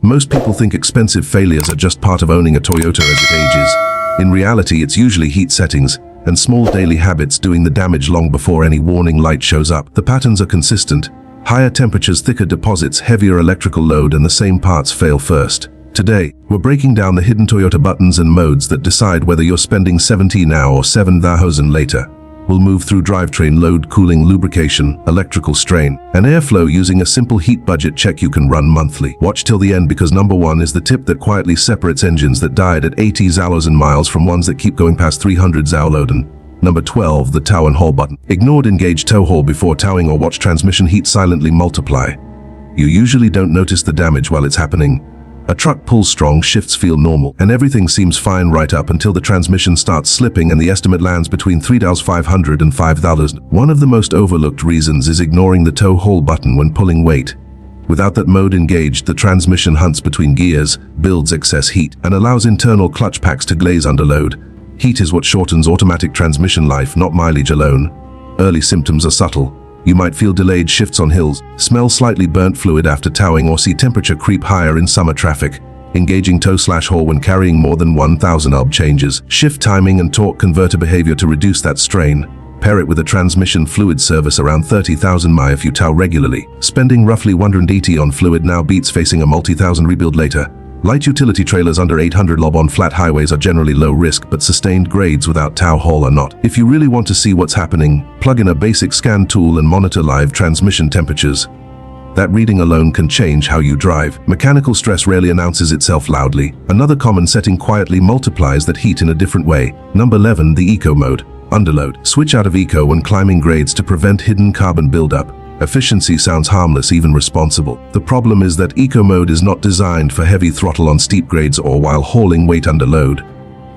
Most people think expensive failures are just part of owning a Toyota as it ages. In reality, it's usually heat settings and small daily habits doing the damage long before any warning light shows up. The patterns are consistent. Higher temperatures, thicker deposits, heavier electrical load, and the same parts fail first. Today, we're breaking down the hidden Toyota buttons and modes that decide whether you're spending 70 now or 7,000 later. We'll move through drivetrain load, cooling, lubrication, electrical strain, and airflow using a simple heat budget check you can run monthly. Watch till the end because number 1 is the tip that quietly separates engines that died at 80,000 miles from ones that keep going past 300 load. And number 12, the tow and haul button. Ignored, engage tow haul before towing or watch transmission heat silently multiply. You usually don't notice the damage while it's happening. A truck pulls strong, shifts feel normal, and everything seems fine right up until the transmission starts slipping and the estimate lands between 3,500 and 5,000. One of the most overlooked reasons is ignoring the tow haul button when pulling weight. Without that mode engaged, the transmission hunts between gears, builds excess heat, and allows internal clutch packs to glaze under load. Heat is what shortens automatic transmission life, not mileage alone. Early symptoms are subtle. You might feel delayed shifts on hills, smell slightly burnt fluid after towing, or see temperature creep higher in summer traffic. Engaging tow/haul when carrying more than 1,000 lb changes. Shift timing and torque converter behavior to reduce that strain. Pair it with a transmission fluid service around 30,000 mi if you tow regularly. Spending roughly 180 on fluid now beats facing a multi-thousand rebuild later. Light utility trailers under 800 lb on flat highways are generally low risk, but sustained grades without tow haul are not. If you really want to see what's happening, plug in a basic scan tool and monitor live transmission temperatures. That reading alone can change how you drive. Mechanical stress rarely announces itself loudly. Another common setting quietly multiplies that heat in a different way. Number 11, the eco mode. Underload. Switch out of eco when climbing grades to prevent hidden carbon buildup. Efficiency sounds harmless, even responsible. The problem is that eco mode is not designed for heavy throttle on steep grades or while hauling weight under load.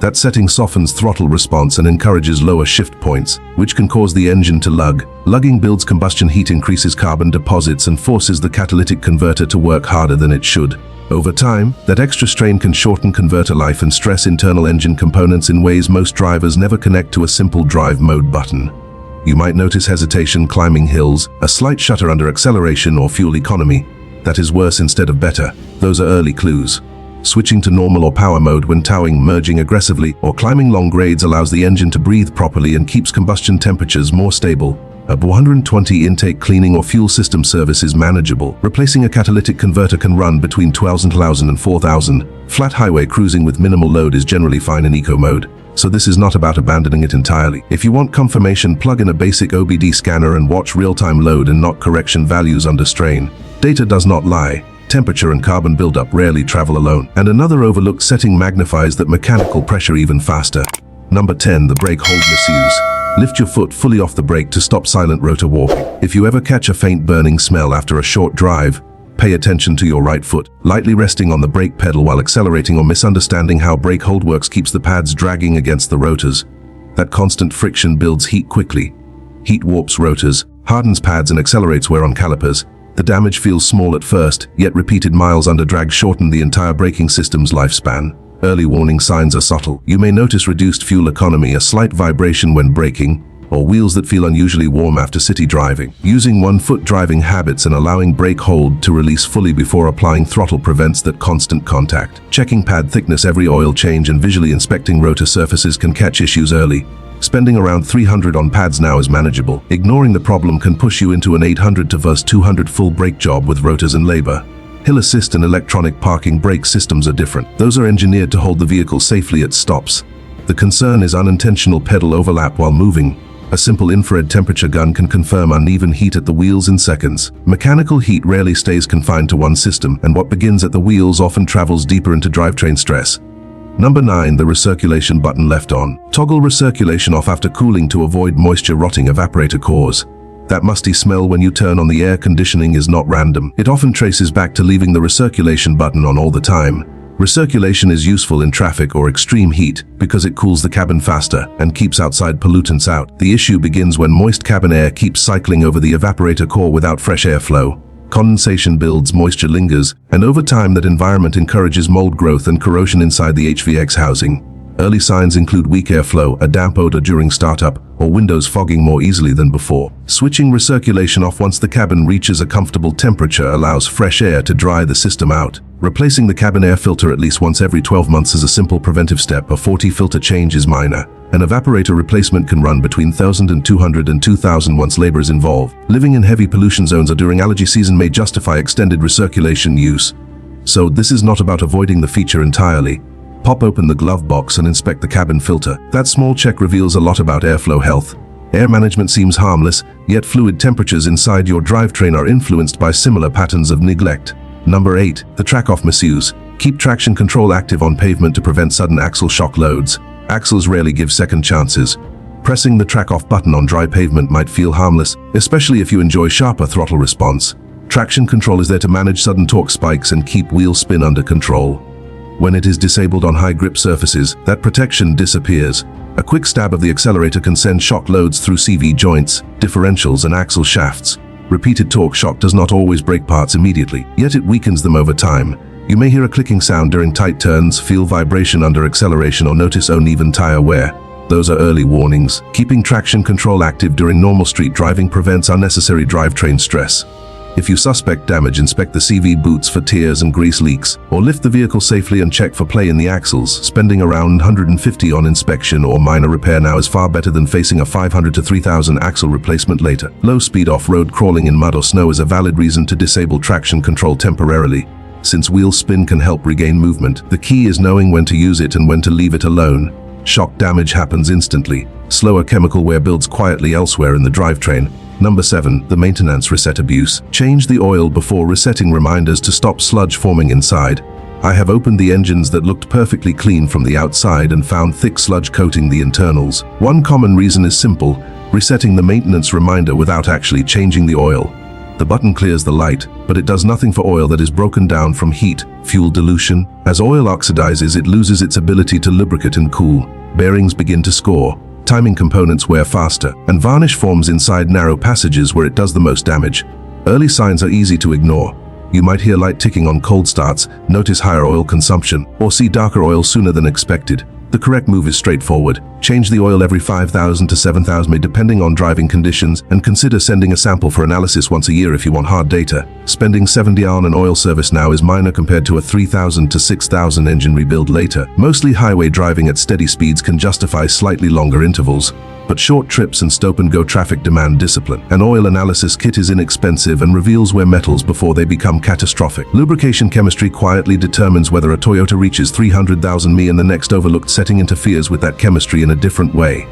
That setting softens throttle response and encourages lower shift points, which can cause the engine to lug. Lugging builds combustion heat, increases carbon deposits, and forces the catalytic converter to work harder than it should. Over time, that extra strain can shorten converter life and stress internal engine components in ways most drivers never connect to a simple drive mode button. You might notice hesitation climbing hills, a slight shudder under acceleration or fuel economy. That is worse instead of better. Those are early clues. Switching to normal or power mode when towing, merging aggressively, or climbing long grades allows the engine to breathe properly and keeps combustion temperatures more stable. A 120 intake cleaning or fuel system service is manageable. Replacing a catalytic converter can run between 12,000 and 4,000. Flat highway cruising with minimal load is generally fine in eco mode. So this is not about abandoning it entirely. If you want confirmation, plug in a basic OBD scanner and watch real-time load and not correction values under strain. Data does not lie. Temperature and carbon buildup rarely travel alone. And another overlooked setting magnifies that mechanical pressure even faster. Number 10, the brake hold misuse. Lift your foot fully off the brake to stop silent rotor warping. If you ever catch a faint burning smell after a short drive, pay attention to your right foot. Lightly resting on the brake pedal while accelerating or misunderstanding how brake hold works keeps the pads dragging against the rotors. That constant friction builds heat quickly. Heat warps rotors, hardens pads, and accelerates wear on calipers. The damage feels small at first, yet repeated miles under drag shorten the entire braking system's lifespan. Early warning signs are subtle. You may notice reduced fuel economy, a slight vibration when braking, or wheels that feel unusually warm after city driving. Using one-foot driving habits and allowing brake hold to release fully before applying throttle prevents that constant contact. Checking pad thickness every oil change and visually inspecting rotor surfaces can catch issues early. Spending around 300 on pads now is manageable. Ignoring the problem can push you into an 800 to 200 full brake job with rotors and labor. Hill assist and electronic parking brake systems are different. Those are engineered to hold the vehicle safely at stops. The concern is unintentional pedal overlap while moving. A simple infrared temperature gun can confirm uneven heat at the wheels in seconds. Mechanical heat rarely stays confined to one system, and what begins at the wheels often travels deeper into drivetrain stress. Number 9, the recirculation button left on. Toggle recirculation off after cooling to avoid moisture rotting evaporator cores. That musty smell when you turn on the air conditioning is not random. It often traces back to leaving the recirculation button on all the time. Recirculation is useful in traffic or extreme heat because it cools the cabin faster and keeps outside pollutants out. The issue begins when moist cabin air keeps cycling over the evaporator core without fresh airflow. Condensation builds, moisture lingers, and over time that environment encourages mold growth and corrosion inside the HVAC housing. Early signs include weak airflow, a damp odor during startup, or windows fogging more easily than before. Switching recirculation off once the cabin reaches a comfortable temperature allows fresh air to dry the system out. Replacing the cabin air filter at least once every 12 months is a simple preventive step. A faulty filter change is minor. An evaporator replacement can run between $1,200 and $2,000 once labor is involved. Living in heavy pollution zones or during allergy season may justify extended recirculation use. So this is not about avoiding the feature entirely. Pop open the glove box and inspect the cabin filter. That small check reveals a lot about airflow health. Air management seems harmless, yet fluid temperatures inside your drivetrain are influenced by similar patterns of neglect. Number 8. The track-off misuse. Keep traction control active on pavement to prevent sudden axle shock loads. Axles rarely give second chances. Pressing the track-off button on dry pavement might feel harmless, especially if you enjoy sharper throttle response. Traction control is there to manage sudden torque spikes and keep wheel spin under control. When it is disabled on high-grip surfaces, that protection disappears. A quick stab of the accelerator can send shock loads through CV joints, differentials, and axle shafts. Repeated torque shock does not always break parts immediately, yet it weakens them over time. You may hear a clicking sound during tight turns, feel vibration under acceleration, or notice uneven tire wear. Those are early warnings. Keeping traction control active during normal street driving prevents unnecessary drivetrain stress. If you suspect damage, inspect the CV boots for tears and grease leaks, or lift the vehicle safely and check for play in the axles. Spending around $150 on inspection or minor repair now is far better than facing a $500 to $3,000 axle replacement later. Low-speed off-road crawling in mud or snow is a valid reason to disable traction control temporarily. Since wheel spin can help regain movement, the key is knowing when to use it and when to leave it alone. Shock damage happens instantly. Slower chemical wear builds quietly elsewhere in the drivetrain. Number 7. The maintenance reset abuse. Change the oil before resetting reminders to stop sludge forming inside. I have opened the engines that looked perfectly clean from the outside and found thick sludge coating the internals. One common reason is simple: resetting the maintenance reminder without actually changing the oil. The button clears the light, but it does nothing for oil that is broken down from heat, fuel dilution. As oil oxidizes, it loses its ability to lubricate and cool. Bearings begin to score. Timing components wear faster, and varnish forms inside narrow passages where it does the most damage. Early signs are easy to ignore. You might hear light ticking on cold starts, notice higher oil consumption, or see darker oil sooner than expected. The correct move is straightforward. Change the oil every 5,000 to 7,000 depending on driving conditions, and consider sending a sample for analysis once a year if you want hard data. Spending $70 on an oil service now is minor compared to a 3,000 to 6,000 engine rebuild later. Mostly highway driving at steady speeds can justify slightly longer intervals, but short trips and stop-and-go traffic demand discipline. An oil analysis kit is inexpensive and reveals wear metals before they become catastrophic. Lubrication chemistry quietly determines whether a Toyota reaches 300,000 mi and the next overlooked setting interferes with that chemistry in a different way.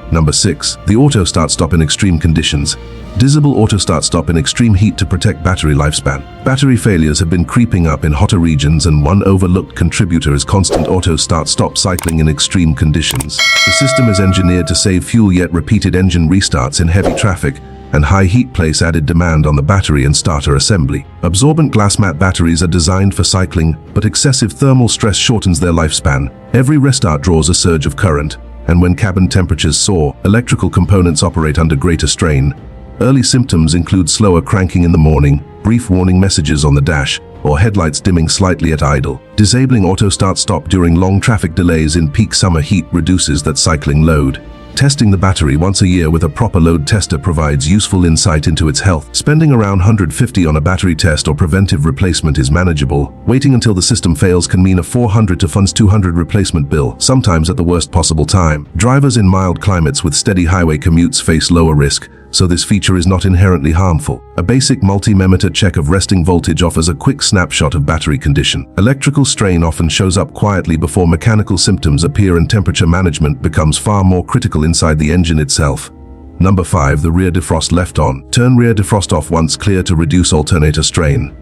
Number 6. The auto start-stop in extreme conditions. Disable auto start-stop in extreme heat to protect battery lifespan. Battery failures have been creeping up in hotter regions, and one overlooked contributor is constant auto start-stop cycling in extreme conditions. The system is engineered to save fuel, yet repeated engine restarts in heavy traffic and high heat place added demand on the battery and starter assembly. Absorbent glass mat batteries are designed for cycling, but excessive thermal stress shortens their lifespan. Every restart draws a surge of current, and when cabin temperatures soar, electrical components operate under greater strain. Early symptoms include slower cranking in the morning, brief warning messages on the dash, or headlights dimming slightly at idle. Disabling auto start-stop during long traffic delays in peak summer heat reduces that cycling load. Testing the battery once a year with a proper load tester provides useful insight into its health. Spending around $150 on a battery test or preventive replacement is manageable. Waiting until the system fails can mean a $400 to $200 replacement bill, sometimes at the worst possible time. Drivers in mild climates with steady highway commutes face lower risk, so this feature is not inherently harmful. A basic multimeter check of resting voltage offers a quick snapshot of battery condition. Electrical strain often shows up quietly before mechanical symptoms appear, and temperature management becomes far more critical inside the engine itself. Number 5. The rear defrost left on. Turn rear defrost off once clear to reduce alternator strain.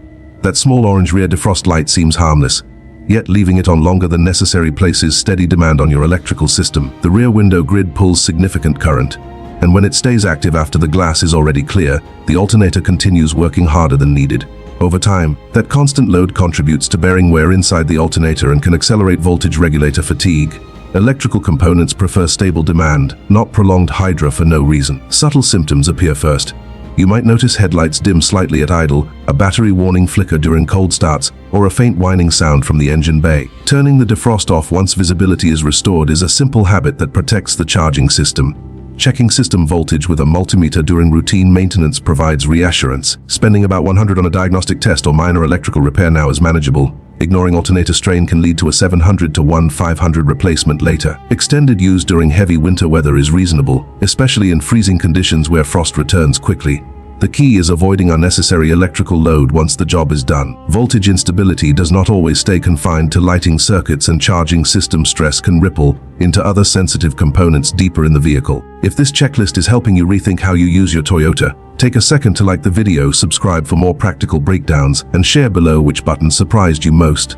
That small orange rear defrost light seems harmless, yet leaving it on longer than necessary places steady demand on your electrical system. The rear window grid pulls significant current, and when it stays active after the glass is already clear, the alternator continues working harder than needed. Over time, that constant load contributes to bearing wear inside the alternator and can accelerate voltage regulator fatigue. Electrical components prefer stable demand, not prolonged hydra for no reason. Subtle symptoms appear first. You might notice headlights dim slightly at idle, a battery warning flicker during cold starts, or a faint whining sound from the engine bay. Turning the defrost off once visibility is restored is a simple habit that protects the charging system. Checking system voltage with a multimeter during routine maintenance provides reassurance. Spending about $100 on a diagnostic test or minor electrical repair now is manageable. Ignoring alternator strain can lead to a 700 to 1/500 replacement later. Extended use during heavy winter weather is reasonable, especially in freezing conditions where frost returns quickly. The key is avoiding unnecessary electrical load once the job is done. Voltage instability does not always stay confined to lighting circuits, and charging system stress can ripple into other sensitive components deeper in the vehicle. If this checklist is helping you rethink how you use your Toyota, take a second to like the video, subscribe for more practical breakdowns, and share below which button surprised you most.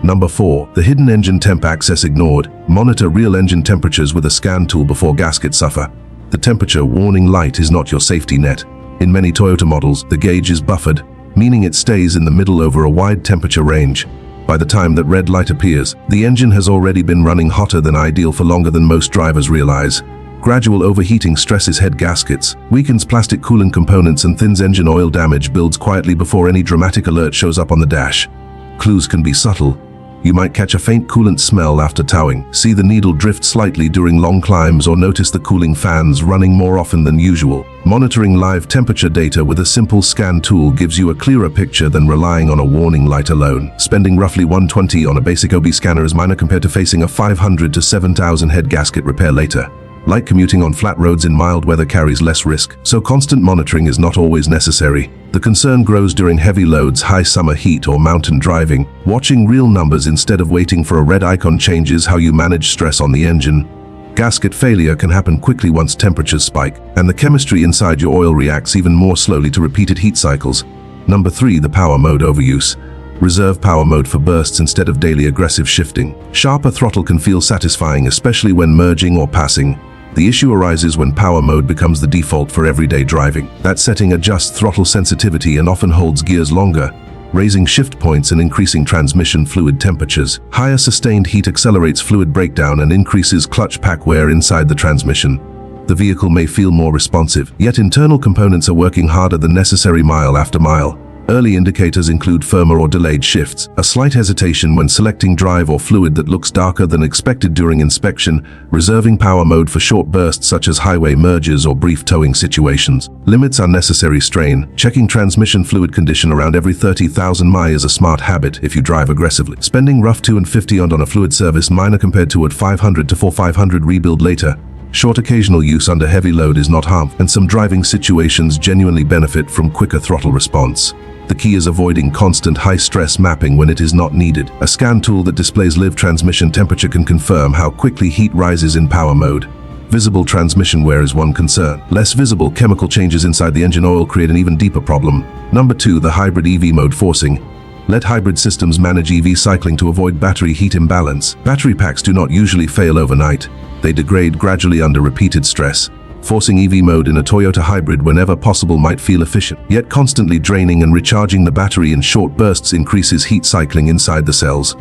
Number 4. The hidden engine temp access ignored. Monitor real engine temperatures with a scan tool before gaskets suffer. The temperature warning light is not your safety net. In many Toyota models, the gauge is buffered, meaning it stays in the middle over a wide temperature range. By the time that red light appears, the engine has already been running hotter than ideal for longer than most drivers realize. Gradual overheating stresses head gaskets, weakens plastic cooling components, and thins engine oil. Damage builds quietly before any dramatic alert shows up on the dash. Clues can be subtle. You might catch a faint coolant smell after towing, see the needle drift slightly during long climbs, or notice the cooling fans running more often than usual. Monitoring live temperature data with a simple scan tool gives you a clearer picture than relying on a warning light alone. Spending roughly $120 on a basic OB scanner is minor compared to facing a $500 to $7,000 head gasket repair later. Light commuting on flat roads in mild weather carries less risk, so constant monitoring is not always necessary. The concern grows during heavy loads, high summer heat, or mountain driving. Watching real numbers instead of waiting for a red icon changes how you manage stress on the engine. Gasket failure can happen quickly once temperatures spike, and the chemistry inside your oil reacts even more slowly to repeated heat cycles. Number 3. The power mode overuse. Reserve power mode for bursts instead of daily aggressive shifting. Sharper throttle can feel satisfying, especially when merging or passing. The issue arises when power mode becomes the default for everyday driving. That setting adjusts throttle sensitivity and often holds gears longer, raising shift points and increasing transmission fluid temperatures. Higher sustained heat accelerates fluid breakdown and increases clutch pack wear inside the transmission. The vehicle may feel more responsive, yet internal components are working harder than necessary mile after mile. Early indicators include firmer or delayed shifts, a slight hesitation when selecting drive, or fluid that looks darker than expected during inspection. Reserving power mode for short bursts such as highway merges or brief towing situations. Limits unnecessary strain. Checking transmission fluid condition around every 30,000 mi is a smart habit if you drive aggressively. Spending rough $250 on a fluid service, minor compared to a $500 to $4,500 rebuild later. Short occasional use under heavy load is not harmful, and some driving situations genuinely benefit from quicker throttle response. The key is avoiding constant high-stress mapping when it is not needed. A scan tool that displays live transmission temperature can confirm how quickly heat rises in power mode. Visible transmission wear is one concern. Less visible chemical changes inside the engine oil create an even deeper problem. Number 2. The hybrid EV mode forcing. Let hybrid systems manage EV cycling to avoid battery heat imbalance. Battery packs do not usually fail overnight. They degrade gradually under repeated stress. Forcing EV mode in a Toyota hybrid whenever possible might feel efficient, yet constantly draining and recharging the battery in short bursts increases heat cycling inside the cells.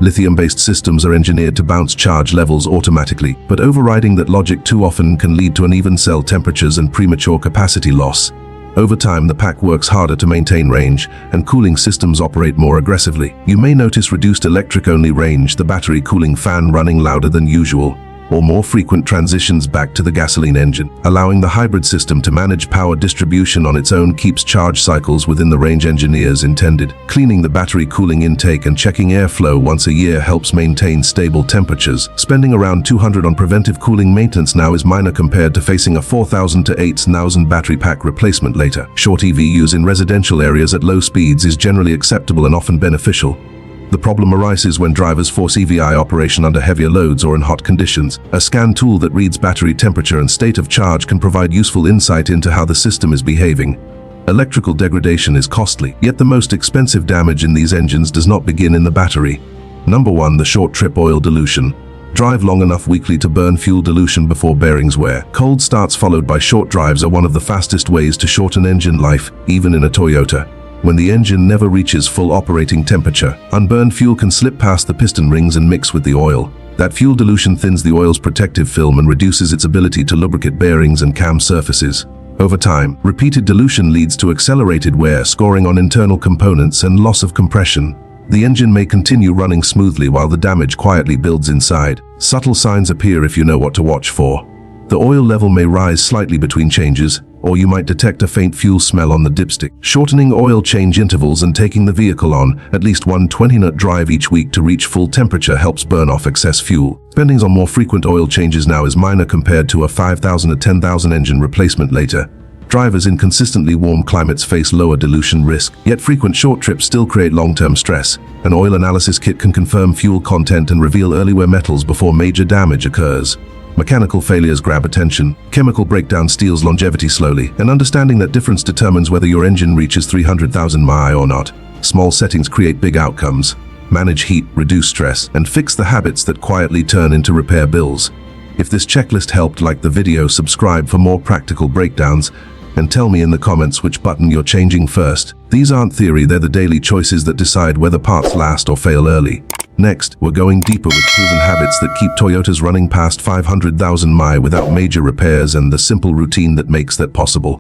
Lithium-based systems are engineered to bounce charge levels automatically, but overriding that logic too often can lead to uneven cell temperatures and premature capacity loss. Over time, the pack works harder to maintain range, and cooling systems operate more aggressively. You may notice reduced electric-only range, the battery cooling fan running louder than usual, or more frequent transitions back to the gasoline engine. Allowing the hybrid system to manage power distribution on its own keeps charge cycles within the range engineers intended. Cleaning the battery cooling intake and checking airflow once a year helps maintain stable temperatures. Spending around $200 on preventive cooling maintenance now is minor compared to facing a $4,000 to $8,000 battery pack replacement later. Short EV use in residential areas at low speeds is generally acceptable and often beneficial. The problem arises when drivers force EVI operation under heavier loads or in hot conditions. A scan tool that reads battery temperature and state of charge can provide useful insight into how the system is behaving. Electrical degradation is costly, yet the most expensive damage in these engines does not begin in the battery. Number 1. The short trip oil dilution. Drive long enough weekly to burn fuel dilution before bearings wear. Cold starts followed by short drives are one of the fastest ways to shorten engine life, even in a Toyota. When the engine never reaches full operating temperature, unburned fuel can slip past the piston rings and mix with the oil. That fuel dilution thins the oil's protective film and reduces its ability to lubricate bearings and cam surfaces. Over time, repeated dilution leads to accelerated wear, scoring on internal components, and loss of compression. The engine may continue running smoothly while the damage quietly builds inside. Subtle signs appear if you know what to watch for. The oil level may rise slightly between changes, or you might detect a faint fuel smell on the dipstick. Shortening oil change intervals and taking the vehicle on at least one 20-minute drive each week to reach full temperature helps burn off excess fuel. Spending on more frequent oil changes now is minor compared to a 5,000 to 10,000 engine replacement later. Drivers in consistently warm climates face lower dilution risk, yet frequent short trips still create long-term stress. An oil analysis kit can confirm fuel content and reveal early wear metals before major damage occurs. Mechanical failures grab attention. Chemical breakdown steals longevity slowly, and understanding that difference determines whether your engine reaches 300,000 mi or not. Small settings create big outcomes. Manage heat, reduce stress, and fix the habits that quietly turn into repair bills. If this checklist helped, like the video, subscribe for more practical breakdowns, and tell me in the comments which button you're changing first. These aren't theory, they're the daily choices that decide whether parts last or fail early. Next, we're going deeper with proven habits that keep Toyotas running past 500,000 mi without major repairs and the simple routine that makes that possible.